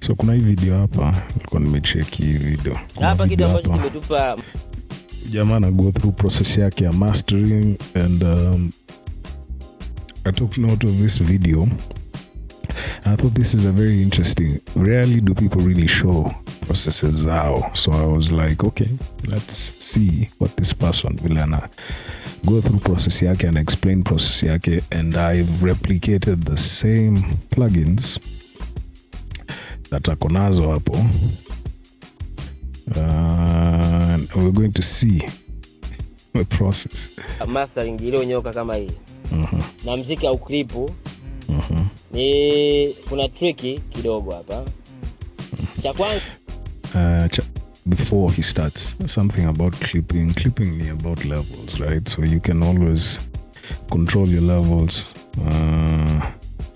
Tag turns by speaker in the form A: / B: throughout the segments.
A: So kuna hii video hapa, nilikuwa nimecheck hii video.
B: Hapa kitu ambacho kimetupa
A: jamaa na go through process yake ya mastering, and I took note of this video. I thought this is a very interesting. Rarely do people really show processes zao. So I was like, okay, let's see what this person will go through process yake and explain process yake, and I've replicated the same plugins that ako nazo hapo. And we're going to see the process.
B: Mastering ile nyoka kama hii. Na muziki au clip. Ni kuna tricky kidogo hapa. Cha kwanza
A: before he starts, something about clipping ni about levels, right? So you can always control your levels,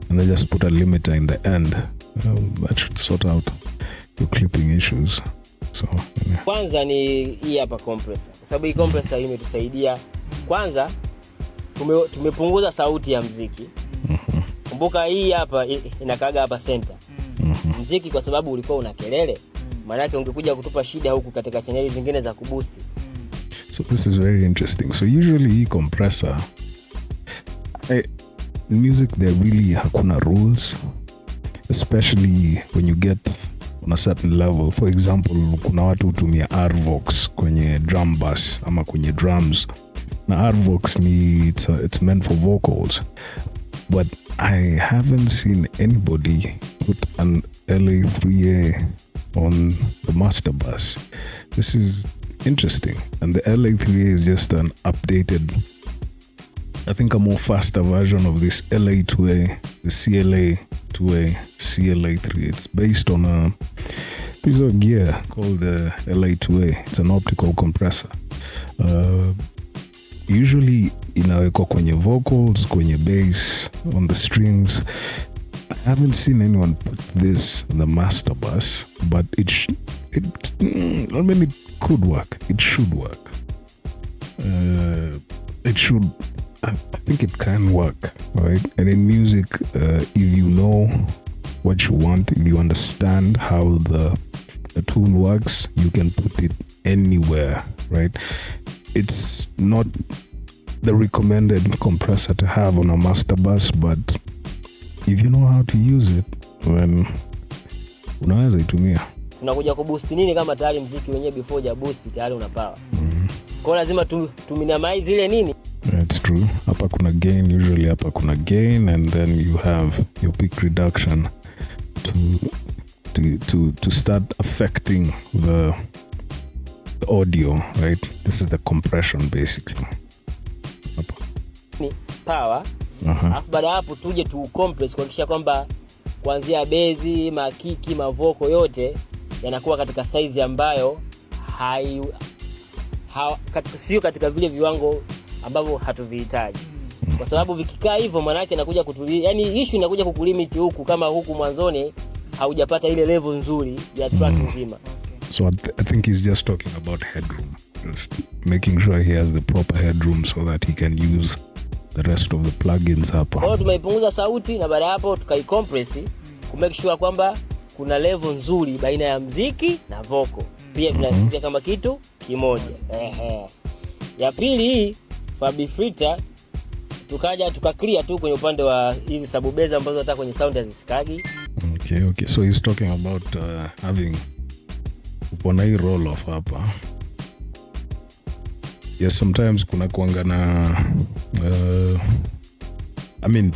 A: and then just put a limiter in the end. That should sort out your clipping issues. So yeah.
B: Kwanza ni hii hapa compressor. Kwa sababu hii compressor imetusaidia kwanza tumepunguza sauti ya muziki. Kumbuka hii hapa inakaga hapa center. Muziki kwa sababu ulikuwa una kelele, maana yake ungekuja kutupa shida huku katika channel zingine za kuboost.
A: So this is very interesting. So usually hii compressor, in music there really hakuna rules, especially when you get on a certain level. For example, kuna watu hutumia R-Vox kwenye drum bass ama kwenye drums. Na R-Vox ni it's meant for vocals, but I haven't seen anybody put an LA3A on the master bus. This is interesting, and the LA3A is just an updated, I think a more faster version of this LA2A, the CLA2A, CLA3. It's based on a piece of gear called the LA2A. It's an optical compressor. Usually inawekwa kwenye vocals, kwenye bass, on the strings. I haven't seen anyone put this in the master bus, but I mean, it could work. It should work. I think it can work, right? And in music, if you know what you want, if you understand how the tune works, you can put it anywhere, right? It's not the recommended compressor to have on a master bus, but if you know how to use it, then unaweza itumia.
B: Unakuja kuboost nini kama tayari muziki wenyewe before ya boost tayari una power. Kwa lazima tuminimize ile nini?
A: That's true. Hapa kuna gain, usually hapa kuna gain, and then you have your peak reduction to start affecting the audio, right? This is the compression basically.
B: Ni power. Alafu baada hapo tuje tu compress kuhakikisha kwamba kuanzia bezi, makiki, mavoko yote yanakuwa katika size ambayo sio katika vile viwango ambavyo hatuvihitaji. Kwa sababu vikikaa hivyo maana yake inakuja kutulia, yani issue inakuja kukulimit huku kama huku mwanzoni haujapata ile level nzuri ya track nzima.
A: So I think he's just talking about headroom, just making sure he has the proper headroom so that he can use the rest of the plugins hapa.
B: Kwa hiyo tumeipunguza sauti na baada hapo tukaicompress ku make sure kwamba kuna level nzuri baina ya muziki na vocal. Pia tunasikia kama kitu kimoja. Ya pili hii Fabi Filter tukaja tukaclear tu kwenye upande wa hizi subbeza ambazo hata kwenye sound hazisikagi.
A: Okay. So he's talking about having upon hii roll off hapa. Yes, sometimes kuna kuanga na I mean,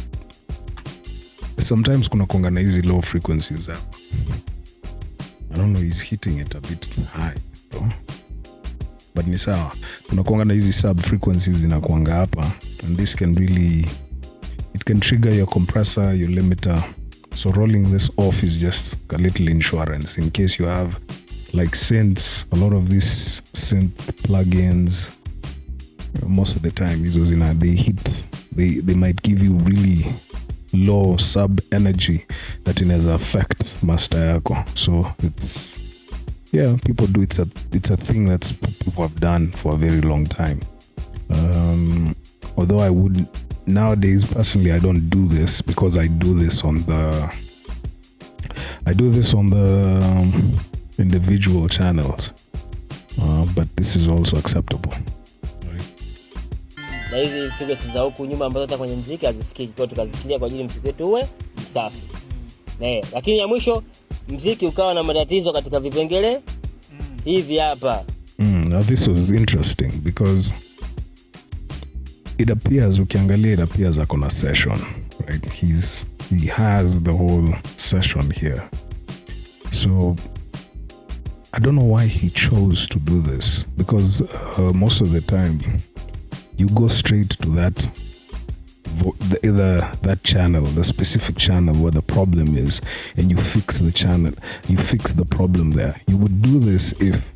A: sometimes kuna kuanga na hizi low frequencies hapa. I don't know, he's hitting it a bit high though. But ni sawa. Kuna kuanga na hizi sub frequencies zinakuanga hapa, and this can really, it can trigger your compressor, your limiter. So rolling this off is just a little insurance in case you have like synths. A lot of these synth plugins, most of the time they might give you really low sub energy that inaweza affect master yako. So it's, yeah, people do it. It's a thing that people have done for a very long time. Although I wouldn't nowadays, personally, I don't do this because I do this on the I do this on the individual channels, but this is also acceptable.
B: Na hizi frequencies za huku nyuma ambazo hata kwenye muziki hazisikiki, kwa tukazisikia kwa ajili muziki wetu uwe msafi. Lakini ya mwisho muziki ukawa na matatizo katika vipengele hivi hapa.
A: Now this was interesting because it appears akona session, right? He has the whole session here. So I don't know why he chose to do this, because most of the time you go straight to that either that channel, the specific channel where the problem is, and you fix the channel, you fix the problem there. You would do this if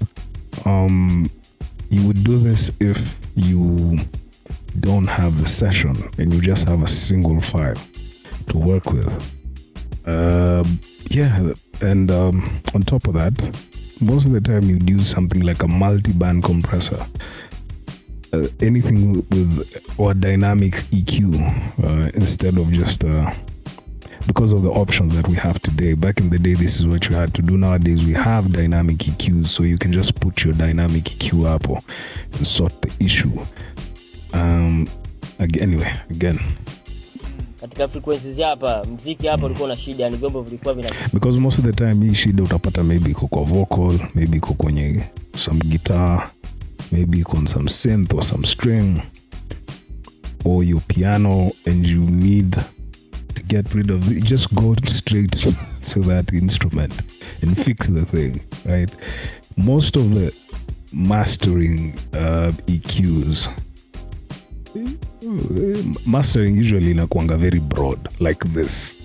A: you don't have the session and you just have a single file to work with. And on top of that, most of the time you'd use something like a multi-band compressor, anything or dynamic EQ instead of just because of the options that we have today. Back in the day, this is what you had to do. Nowadays we have dynamic EQs, so you can just put your dynamic EQ up and sort the issue. Again
B: katika frequencies hapa muziki hapa ulikuwa na shida, ni vyombo vilikuwa vina,
A: because most of the time hii shida utapata maybe iko kwa vocal, maybe iko kwenye some guitar, maybe on some synth or some string or your piano, and you need to get rid of it. Just go straight to that instrument and fix the thing, right? Most of the mastering EQs, mastering usually inakuanga very broad like this,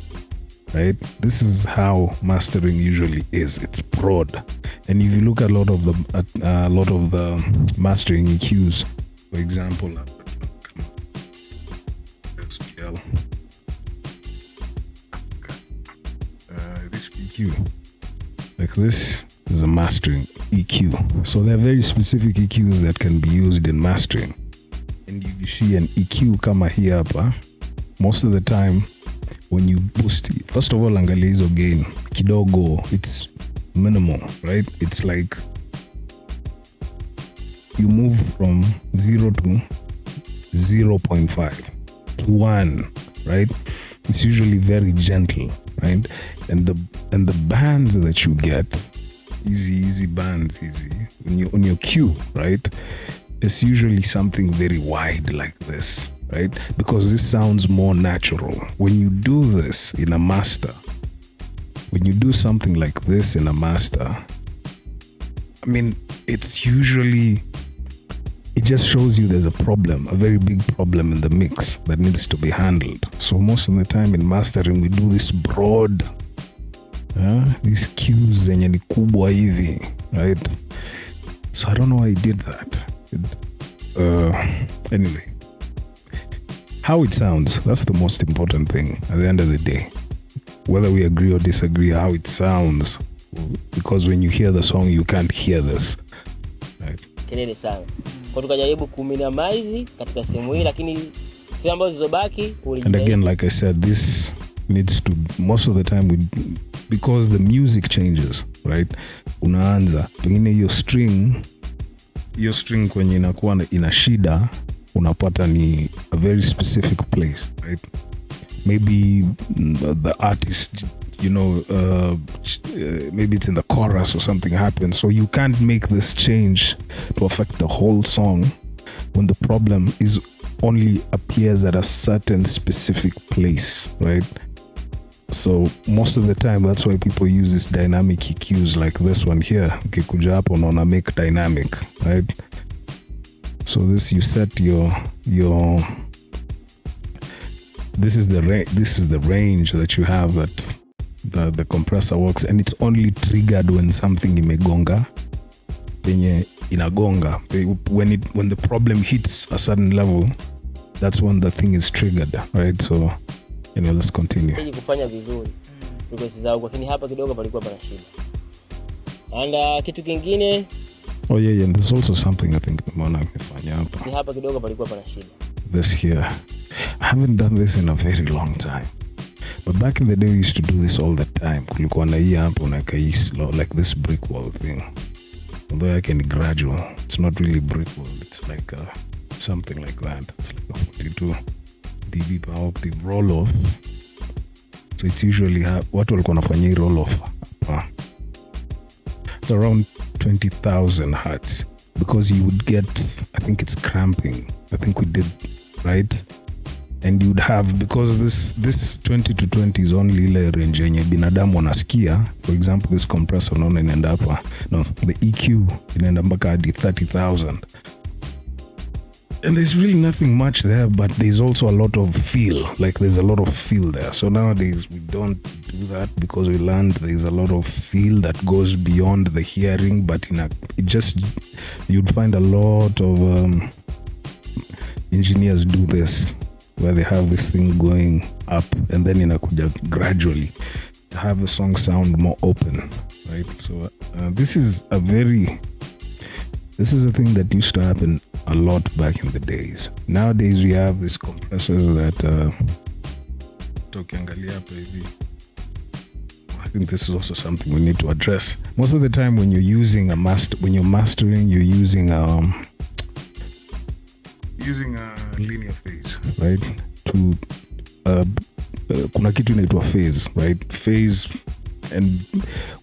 A: right? This is how mastering usually is. It's broad, and if you look at a lot of the mastering EQs, for example, this EQ, like this is a mastering EQ. So there are very specific EQs that can be used in mastering. And you see an EQ kama hii hapa, most of the time when you boost it, first of all, angalia hizo gain kidogo, it's minimal, right? It's like you move from 0 to 0.5 to 1, right? It's usually very gentle, right? And the bands that you get, easy bands, on your cue, right? It's usually something very wide like this, right? Because this sounds more natural. When you do this in a master, when you do something like this in a master, I mean, it's usually, it just shows you there's a problem, a very big problem in the mix that needs to be handled. So most of the time in mastering, we do this broad, these cues zenye ni kubwa hivi, right? So I don't know why he did that. Anyway, how it sounds, that's the most important thing at the end of the day. Whether we agree or disagree, how it sounds, because when you hear the song, you can't hear this, right?
B: Kelele sana. Kwa tukajaribu kuminimize katika sehemu hii, lakini sehemu ambazo zilizobaki
A: and again, like I said, this needs to, most of the time because the music changes, right? Unaanza pengine hiyo string kwenye inakuwa ina shida, unapata ni a very specific place, right? Maybe the artist, maybe it's in the chorus or something happens, so you can't make this change to affect the whole song when the problem is only appears at a certain specific place, right? So most of the time, that's why people use this dynamic EQs like this one here. Ukikuja hapo unaona make dynamic, right? So this, you set your this is the range that you have that the compressor works, and it's only triggered when something imegonga penye inagonga. When the problem hits a certain level, that's when the thing is triggered, right? So let's continue.
B: Ili kufanya vizuri frequencies zao, lakini hapa kidogo palikuwa pana shida. And kitu kingine,
A: and there's also something I think nimeona amefanya hapa.
B: Hapa kidogo palikuwa pana shida.
A: This here, I haven't done this in a very long time. But back in the day we used to do this all the time. Kulikuwa na hii hapo unaweka hii slow, like this brick wall thing. Although I can gradual, it's not really brick wall, it's like something like that. It's like a 42 dB per octave roll off. So it's usually watu walikuwa wanafanya roll off it's around 20,000 hertz, because you would get, I think it's cramping, I think we did, right? And you'd have, because this 20 to 20 is only ile range yenye binadamu wanasikia. For example, this compressor unaona inaenda hapa, no, the EQ inaenda mpaka hadi 30,000. And there's really nothing much there, but there's also a lot of feel. Like there's a lot of feel there. So nowadays we don't do that, because we learned there's a lot of feel that goes beyond the hearing. But you'd find a lot of engineers do this, where they have this thing going up and then inakuja gradually to have the song sound more open, right? So this is a thing that used to happen a lot back in the days. Nowadays we have these compressors that I think this is also something we need to address. Most of the time when you're using when you're mastering, you're using a linear phase, right? To kuna kitu inaitwa phase, right? Phase. And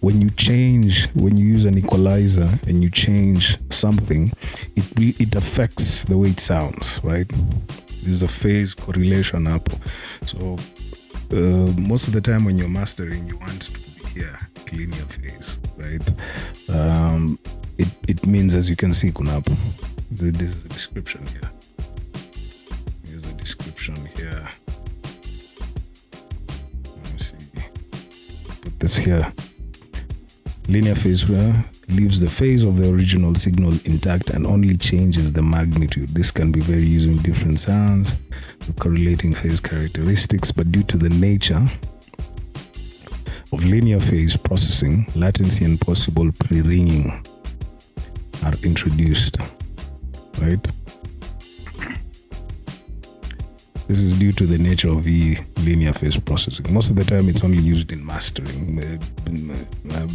A: when you use an equalizer and you change something, it affects the way it sounds, right? There's a phase correlation up. So most of the time when you're mastering, you want to hear linear phase, right? It means, as you can see, kunapa. This is a description here. Here's a description here. This here, linear phase leaves the phase of the original signal intact and only changes the magnitude. This can be very used in different sounds with correlating phase characteristics, but due to the nature of linear phase processing, latency and possible pre-ringing are introduced, right? This is due to the nature of the linear phase processing. Most of the time, it's only used in mastering. I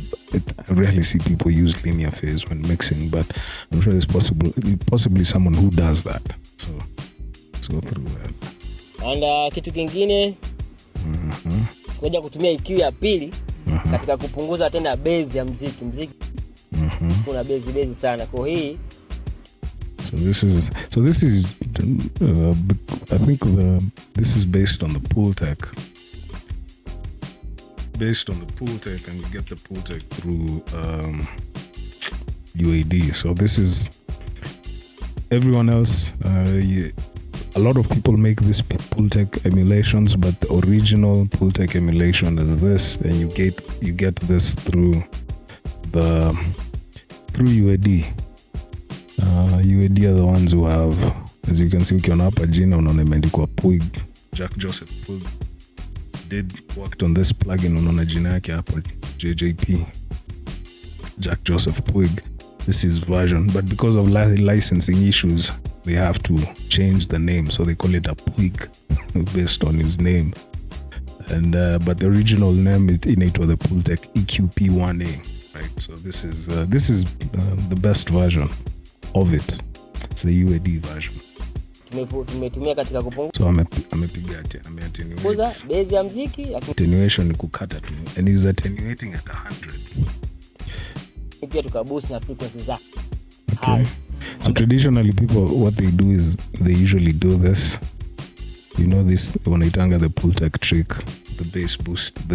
A: rarely see people use linear phase when mixing, but I'm sure there's possibly someone who does that. So let's go through that.
B: And kitu kingine, kuja kutumia EQ ya pili katika kupunguza tena base ya muziki. Kuna base sana. Kwa hii
A: So this is I think this is based on the Pultec. Based on the Pultec, and you get the Pultec through UAD. So this is everyone else. A lot of people make this Pultec emulations, but the original Pultec emulation is this, and you get this through UAD. UAD are the ones who have, as you can see, ukiona hapa jina unaona imeandikwa Puig. Jack Joseph Puig worked on this plugin, unaona jina yake hapo, JJP, Jack Joseph Puig. This is version, but because of licensing issues, they have to change the name, so they call it a Puig based on his name. And but the original name is inaitwa the Pultec EQP1A, right? So this is the best version of it. It's the UAD version.
B: Tumetumia katika kupunguza.
A: So amepiga
B: attenuate base ya muziki.
A: Attenuation ni kukata tu, and is attenuating at 100.
B: Pia tukaboost na frequency za.
A: Okay. So traditionally people, what they do is they usually do this. You know this, wanaitanga the Pultec trick, the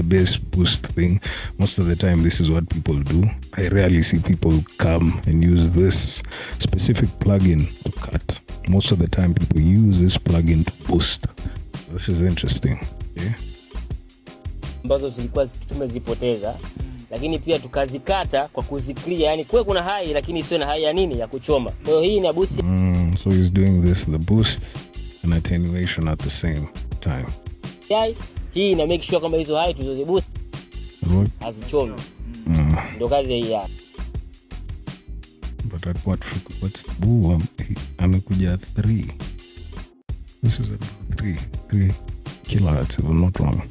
A: bass boost thing. Most of the time this is what people do. I rarely see people come and use this specific plugin to cut. Most of the time people use this plugin to boost. This is interesting. Yeah.
B: Ambazo zilikuwa tumezipoteza, lakini pia tukazikata kwa kuziclear, yani kuna high lakini sio na high ya nini ya kuchoma. Kwa hiyo hii ina boost.
A: So he's doing this, the boost and attenuation at the same time.
B: Hii ina make sure kama hizo high tulizoziboost hazichomi. Ndio kazi hii hapa.
A: But at what's amekuja 3. This is about 3 kilohertz, if I'm not wrong.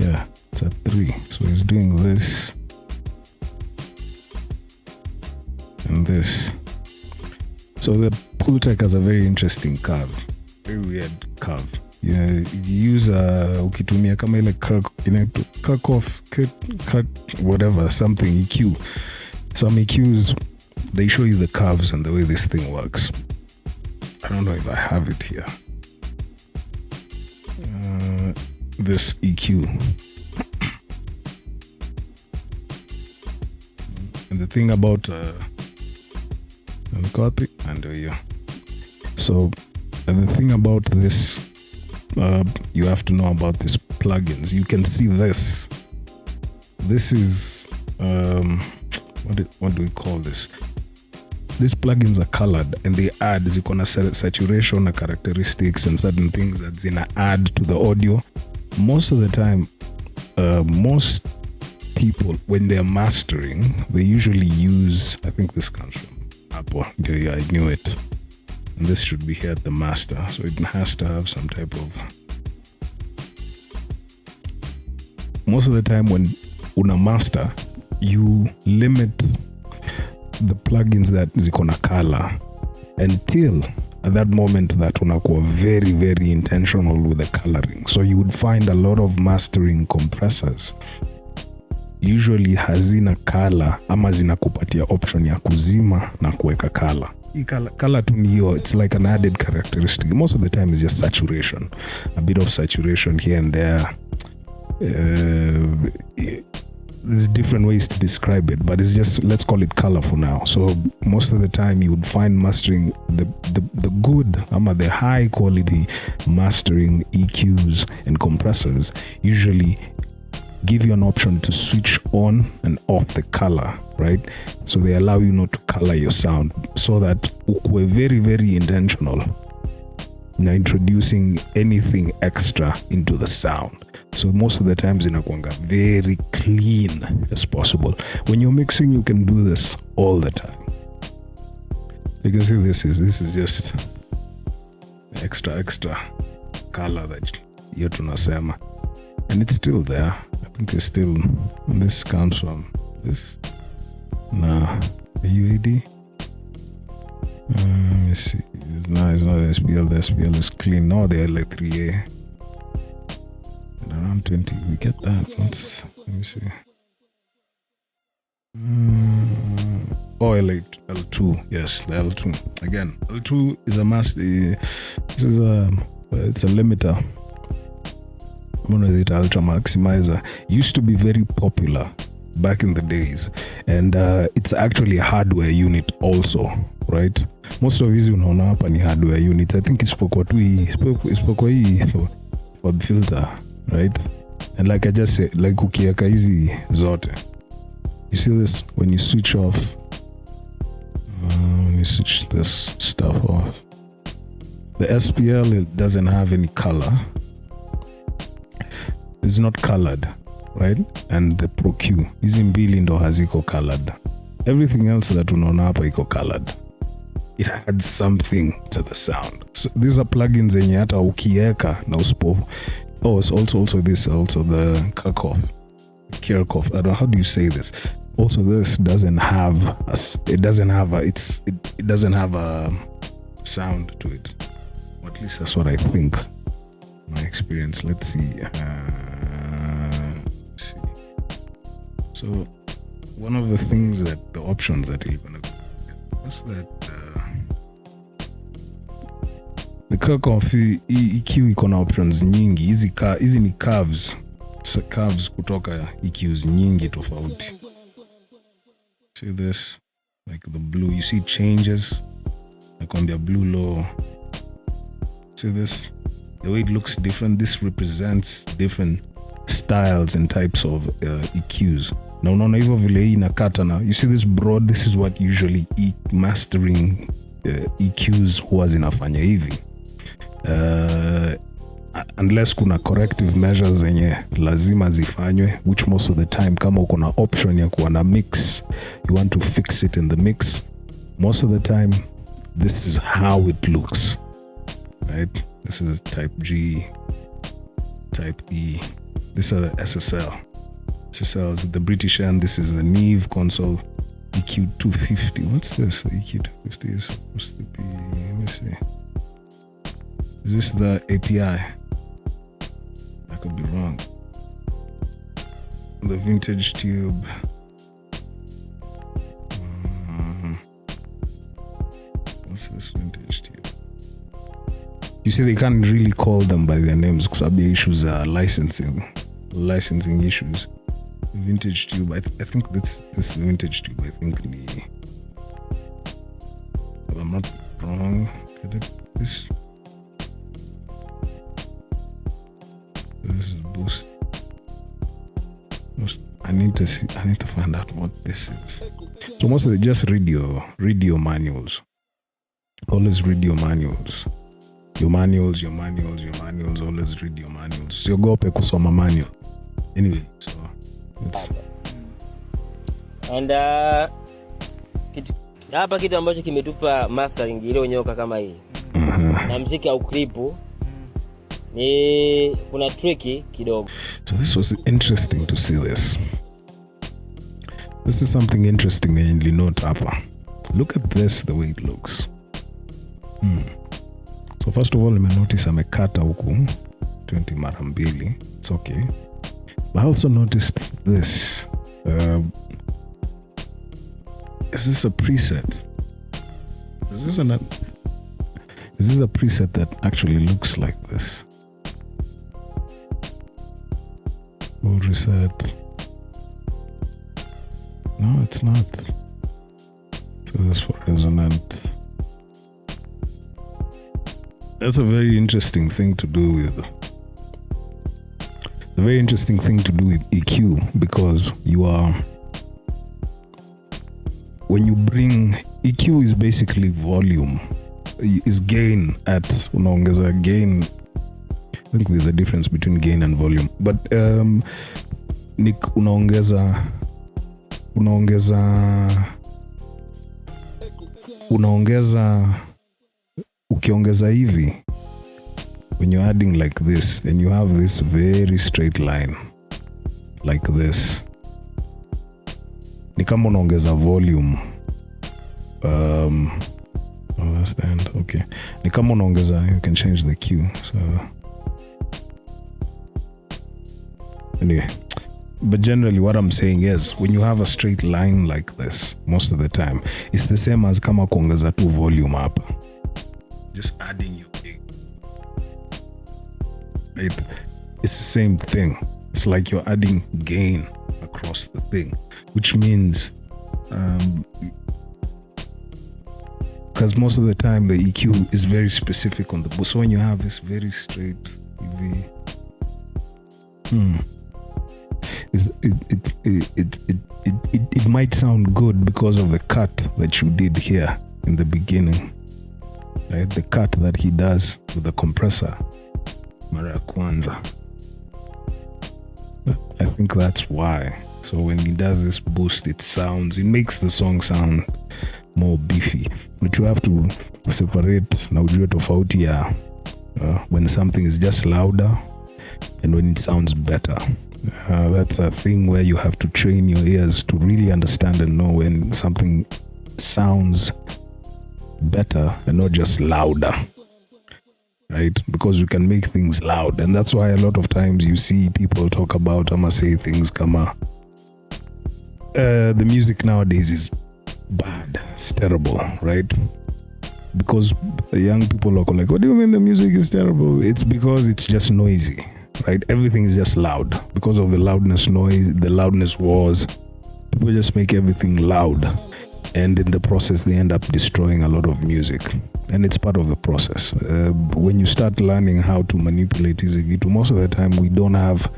A: Yeah, it's at 3. So he's doing this and this. So the Pultec has a very interesting curve, very weird curve. Yeah, you use ukitumia kama ile Kirchhoff, whatever, something EQ. Some EQs, they show you the curves and the way this thing works. I don't know if I have it here. This EQ. And the thing about copy and yeah. So and the thing about this, you have to know about these plugins. You can see this. This is what do we call this? These plugins are colored and they add zikona saturation and characteristics and certain things that zina add to the audio. Most of the time, most people when they're mastering, they usually use, I think this comes from Apple. Yeah, I knew it. And this should be here at the master, so it has to have some type of. Most of the time when una master, you limit the plugins that zikona color until at that moment that unakuwa very, very intentional with the coloring. So you would find a lot of mastering compressors usually hazina color ama zinakupatia option ya kuzima na kuweka color. Color to me, it's like an added characteristic. Most of the time it's just saturation, a bit of saturation here and there. There's different ways to describe it, but it's just, let's call it color for now. So most of the time you would find mastering the good, the high quality mastering EQs and compressors usually give you an option to switch on and off the color, right? So they allow you not to color your sound, so that we're very, very intentional now introducing anything extra into the sound. So most of the times inakuanga very clean as possible. When you're mixing, you can do this all the time. You can see this is just extra color that you're tunasema, and it's still there. I think it's still, this comes from this. Nah, UAD. Let me see. No, it's not the SPL. The SPL is clean. No, they're like 3A. And around 20. We get that. Let me see. L2. Yes, the L2. Again, L2 is a mass. This is it's a limiter. One of the ultra maximizer. Used to be very popular back in the days, and it's actually a hardware unit also, right? Most of hizi unaona hapa ni hardware units. I think isipokuwa hii for filter, right? And like I just said, like ukiweka hizi zote, you see this when you switch off, when you switch this stuff off, the SPL, it doesn't have any color. It's not colored, right? And the Pro Q, hizi mbili ndo haziko colored. Everything else that unaona hapa iko colored. It adds something to the sound. So these are plugins zenye hata ukiweka na usipo. Oh, it's also this, also the Kirchhoff. I don't know, how do you say this? Also, this doesn't have a sound to it. Or at least that's what I think. My experience. Let's see. So one of the things that the options that you're gonna what's that? The Kirchhoff EQ iko na options nyingi. Hizi ni curves kutoka EQs nyingi tofauti. See this, like the blue. You see changes, like on the blue low. See this, the way it looks different. This represents different styles and types of EQs. Na unaona hivyo vile hii inakata na, you see this broad, this is what usually mastering EQs huwa zinafanya hivi. Unless kuna corrective measures zenye lazima zifanywe, which most of the time kama uko na option ya kuwa na mix, you want to fix it in the mix, most of the time this is how it looks, right? This is type G, type E, These are the SSL. SSLs, the British end. This is the Neve console. EQ 250. What's this? The EQ 250 is supposed to be. Let me see. Is this the API? I could be wrong. The vintage tube. What's this vintage tube? You see, they can't really call them by their names because the issues are licensing issues. Vintage tube. I think this is the vintage tube. I think if I'm not wrong, this is boost. I need to find out what this is. So mostly just radio manuals. Always radio manuals. Your manuals, always read your manuals. Usiogope kusoma manual. Anyway, so it's
B: and kitu ambacho kimetupa mastering ile nyoka kama hii. Na muziki au clip ni kuna tricky kidogo.
A: So this was interesting to see this. This is something interesting and note hapa. Look at this, the way it looks. So first of all, I notice amekata huku 20 mara mbili. It's okay. But I also noticed this. Is this a preset? Is this a preset that actually looks like this? Or reset? No, it's not. So this for resonant. That's a very interesting thing to do with. A very interesting thing to do with EQ, because you are, when you bring EQ is basically volume, is gain at unaongeza gain. I think there's a difference between gain and volume, but unaongeza ukiongeza hivi, when you're adding like this and you have this very straight line like this, ni kama unaongeza volume. That's the end. Okay, ni kama unaongeza, you can change the Q. So anyway, but generally what I'm saying is, when you have a straight line like this, most of the time it's the same as kama kuongeza tu volume hapa, just adding your thing, right? It's the same thing. It's like you're adding gain across the thing, which means because most of the time the EQ is very specific on the boost. So when you have this very straight EV, it might sound good because of the cut that you did here in the beginning, right? The cut that he does with the compressor, mara ya kwanza. I think that's why. So when he does this boost, it makes the song sound more beefy. But you have to separate na ujue tofauti ya when something is just louder and when it sounds better. That's a thing where you have to train your ears to really understand and know when something sounds better and not just louder, right? Because you can make things loud, and that's why a lot of times you see people talk about, I'ma say things kama the music nowadays is bad, it's terrible, right? Because the young people are like, what do you mean the music is terrible? It's because it's just noisy, right? Everything is just loud because of the loudness wars. People just make everything loud, and in the process they end up destroying a lot of music, and it's part of the process. When you start learning how to manipulate easy, most of the time we don't have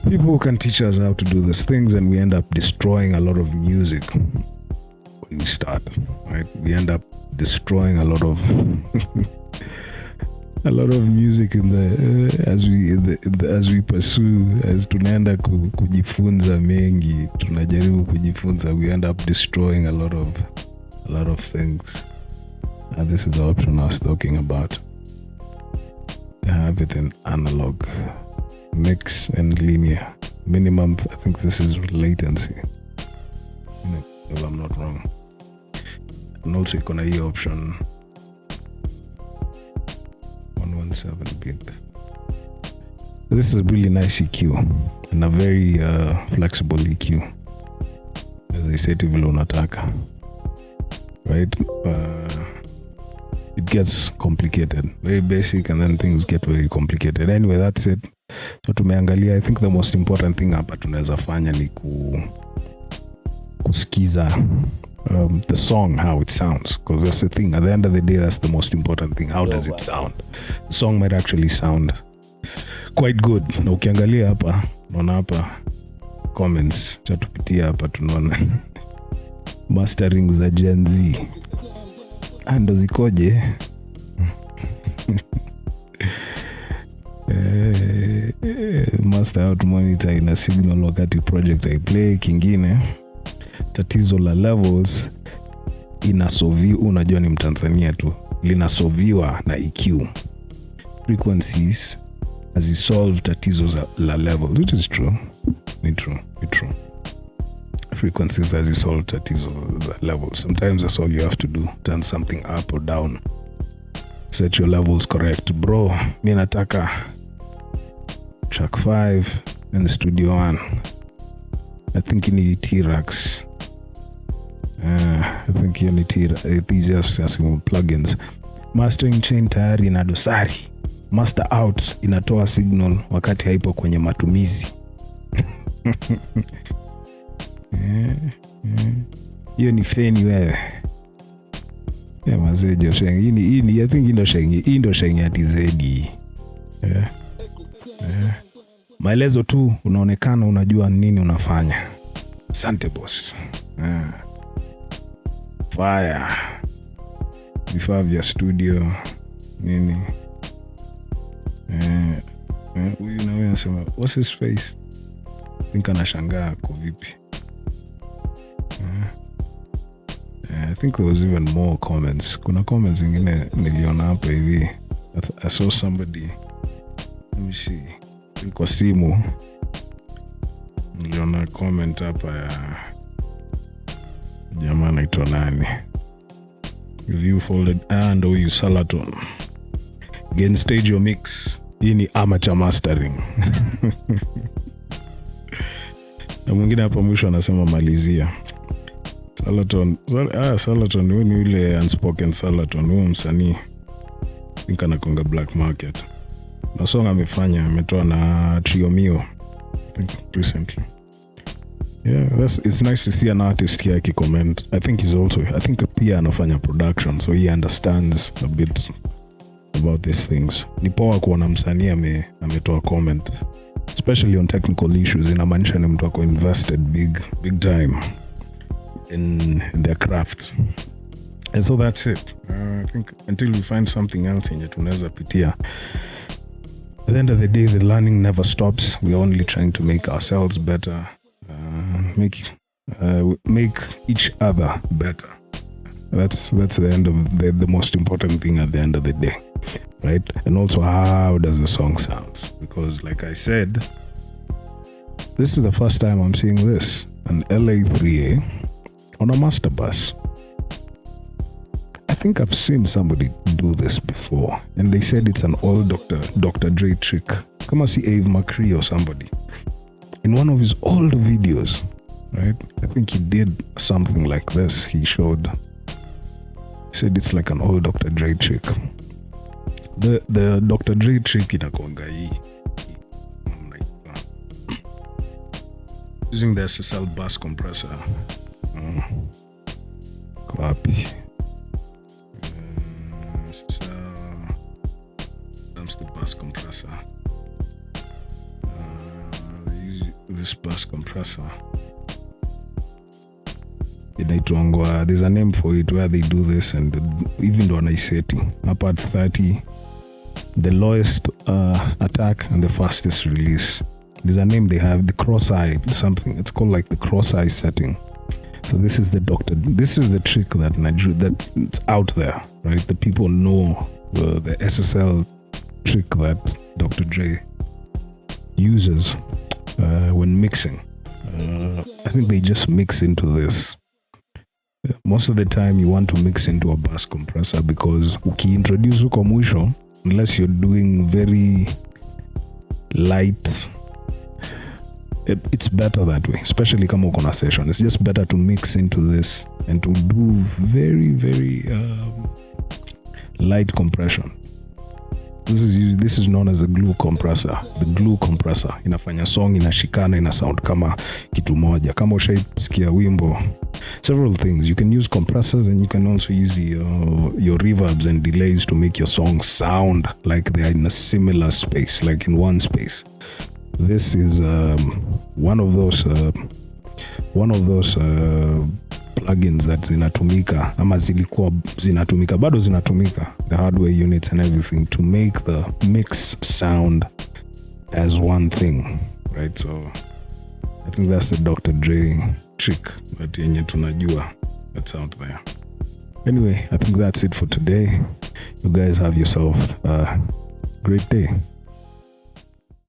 A: people who can teach us how to do these things, and we end up destroying a lot of music. When we start, right, we end up destroying a lot of music in the as we pursue, as tunaenda kujifunza mengi, tunajaribu kujifunza, we end up destroying a lot of things. And this is the option I was talking about. I have it in analog. mix and linear. Minimum, I think this is latency, if I'm not wrong. And also you can have option 117 bit. This is a really nice EQ and a very flexible EQ, as I said, vile unataka, right? It gets complicated, very basic, and then things get very complicated. Anyway, that's it. So tumeangalia, I think the most important thing hapa tunaweza fanya ni kusikiza the song, how it sounds, because that's the thing. At the end of the day, that's the most important thing. How does it sound? The song might actually sound quite good. Na ukiangalia hapa, unaona hapa comments, chatupitia hapa tunaona mastering za jinsi ando zikoje. Master out monitor ina signal wakati project I play. Kingine tatizo la levels inasolviwa, unajua ni Mtanzania tu, linasolviwa na EQ. Frequencies hazisolve tatizo la levels, which is true. Ni true. Frequencies hazisolve tatizo za levels. Sometimes that's all you have to do, turn something up or down, set your levels correct. Bro, mi nataka track 5 in the studio 1. I think you need T-Rax. I think you need these just plugins. Mastering chain tayari ina dosari. Master out inatoa signal wakati haipo kwenye matumizi. Hiyo ni feni wewe. Mazejo shengi. Hii I think ndo shengi ati zedi. Maelezo tu, unaonekana unajua nini unafanya. Asante boss. Fire. Vifaa vya studio nini. Huyu na wewe anasema what's his face? Think anashangaa kwa vipi. I think there was even more comments. Kuna comments zingine niliona hapa hivi. I saw somebody, let me see, kwa simu niliona comment hapa ya jamaa anaitwa nani, review folded and you Salaton again stage your mix. Hii ni amateur mastering. Na mwingine hapa mwisho anasema malizia Salaton huyu ni yule unspoken Salaton, huyu msanii think anakonga black market. Na song ametoa na Trio Mio recently. Yeah, it's nice to see an artist here comment. I think pia anafanya production, so he understands a bit about these things. Ni poa kuona msanii ametoa comment, especially on technical issues. Inamaanisha ni mtu ako invested big time in their craft. And so that's it. I think until we find something else in it tunaweza pitia. At the end of the day, the learning never stops. We're only trying to make ourselves better, make each other better. That's the end of the most important thing at the end of the day, right? And also, how does the song sound? Because like I said, this is the first time I'm seeing this, an LA3A on a master bus. I think I've seen somebody do this before, and they said it's an old Dr. Dre trick. Come see Ave McCree or somebody in one of his old videos, right? I think he did something like this. He said it's like an old Dr. Dre trick. The Dr. Dre trick inakuanga hii, using the SSL bus compressor. Copy. That's the bus compressor. This bus compressor, there's a name for it where they do this, and even though I setting up at 30, the lowest attack and the fastest release, there's a name they have, the cross-eye something. It's called like the cross-eye setting. So this is the trick that it's out there, right? The people know the SSL trick that Dr. Dre uses when mixing. I think they just mix into this. Most of the time you want to mix into a bass compressor because ukiintroduce huko mwisho, unless you're doing very light, it's better that way, especially kama uko na session. It's just better to mix into this and to do very, very light compression. This is known as a glue compressor. The glue compressor inafanya song inashikana, ina sound kama kitu moja. Kama ushaisikia wimbo, several things. You can use compressors and you can also use your reverbs and delays to make your song sound like they are in a similar space, like in one space. This is one of those plugins that zinatumika ama zilikuwa zinatumika, bado zinatumika, the hardware units and everything, to make the mix sound as one thing, right? So I think that's the Dr. Dre trick that yenye tunajua that's out there. Anyway, I think that's it for today. You guys have yourself a great day.